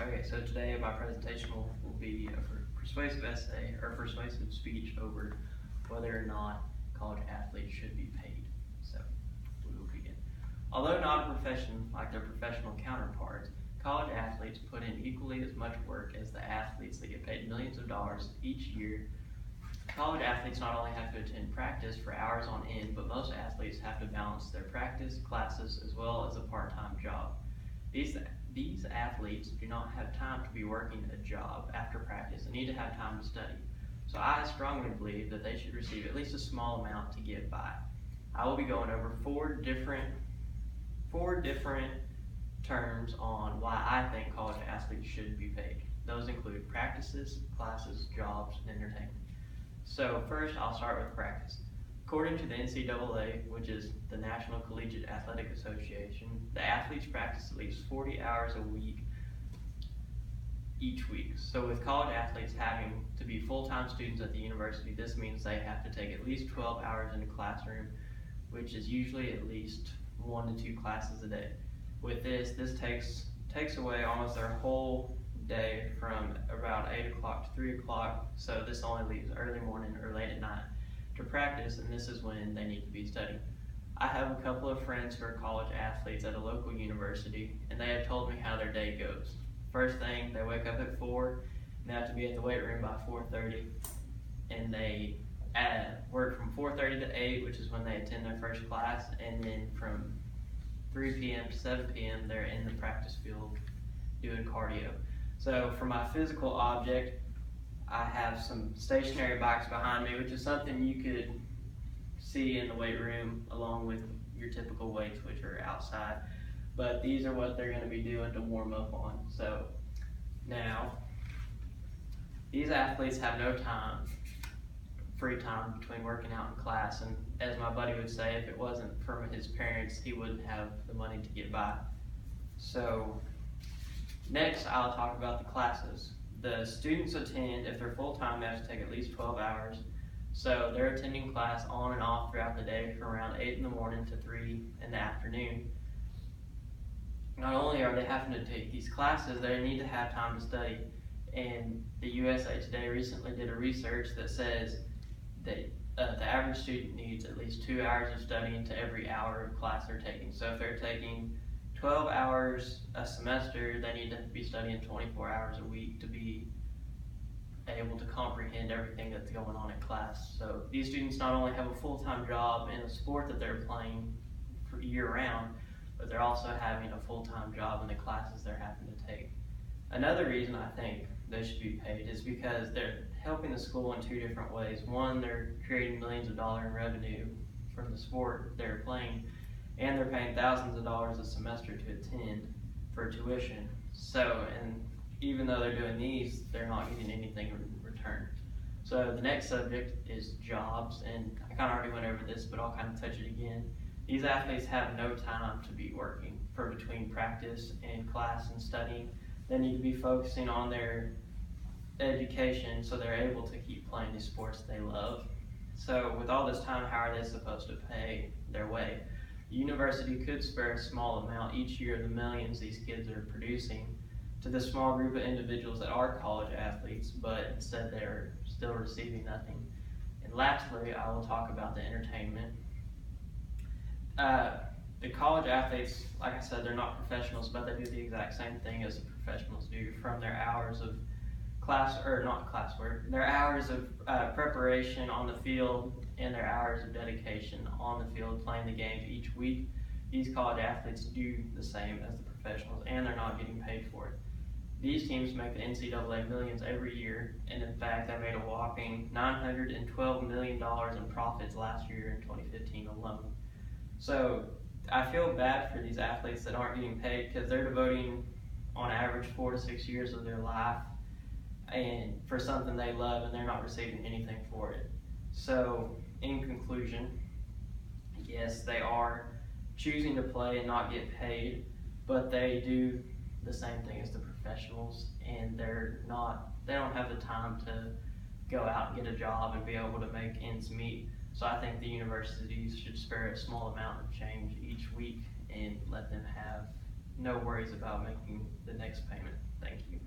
Okay, so today my presentation will be a persuasive essay or persuasive speech over whether or not college athletes should be paid. So we will begin. Although not a profession like their professional counterparts, college athletes put in equally as much work as the athletes that get paid millions of dollars each year. College athletes not only have to attend practice for hours on end, but most athletes have to balance their practice, classes, as well as a part-time job. These athletes do not have time to be working a job after practice and need to have time to study. So I strongly believe that they should receive at least a small amount to get by. I will be going over four different terms on why I think college athletes should be paid. Those include practices, classes, jobs, and entertainment. So first, I'll start with practice. According to the NCAA, which is the National Collegiate Athletic Association, the athletes practice at least 40 hours a week each week. So with college athletes having to be full-time students at the university, this means they have to take at least 12 hours in a classroom, which is usually at least 1 to 2 classes a day. With this takes away almost their whole day from about 8 o'clock to 3 o'clock, so this only leaves early morning or late at night to practice, and this is when they need to be studying. I have a couple of friends who are college athletes at a local university, and they have told me how their day goes. First thing, they wake up at 4, and they have to be at the weight room by 4:30, and they work from 4:30 to 8, which is when they attend their first class, and then from 3 p.m. to 7 p.m. they're in the practice field doing cardio. So for my physical object, I have some stationary bikes behind me, which is something you could see in the weight room along with your typical weights, which are outside. But these are what they're going to be doing to warm up on. So now, these athletes have no free time between working out and class. And as my buddy would say, if it wasn't for his parents, he wouldn't have the money to get by. So next, I'll talk about the classes. The students attend, if they're full-time, they have to take at least 12 hours. So they're attending class on and off throughout the day from around 8 in the morning to 3 in the afternoon. Not only are they having to take these classes, they need to have time to study. And the USA Today recently did a research that says that the average student needs at least 2 hours of studying to every hour of class they're taking. So if they're taking 12 hours a semester, they need to be studying 24 hours a week to be able to comprehend everything that's going on in class. So these students not only have a full-time job in a sport that they're playing for year-round, but they're also having a full-time job in the classes they're having to take. Another reason I think they should be paid is because they're helping the school in 2 different ways. One, they're creating millions of dollars in revenue from the sport they're playing, and they're paying thousands of dollars a semester to attend for tuition. So, and even though they're doing these, they're not getting anything in return. So the next subject is jobs, and I kind of already went over this, but I'll kind of touch it again. These athletes have no time to be working for between practice and class and studying. They need to be focusing on their education so they're able to keep playing the sports they love. So with all this time, how are they supposed to pay their way? The university could spare a small amount each year of the millions these kids are producing to the small group of individuals that are college athletes, but instead they're still receiving nothing. And lastly, I will talk about the entertainment. The college athletes, like I said, they're not professionals, but they do the exact same thing as the professionals do from their hours of their hours of preparation on the field and their hours of dedication on the field playing the games each week. These college athletes do the same as the professionals, and they're not getting paid for it. These teams make the NCAA millions every year, and in fact, they made a whopping $912 million in profits last year in 2015 alone. So I feel bad for these athletes that aren't getting paid because they're devoting on average 4 to 6 years of their life and for something they love, and they're not receiving anything for it. So in conclusion, yes, they are choosing to play and not get paid, but they do the same thing as the professionals, and they don't have the time to go out and get a job and be able to make ends meet. So I think the universities should spare a small amount of change each week and let them have no worries about making the next payment. Thank you.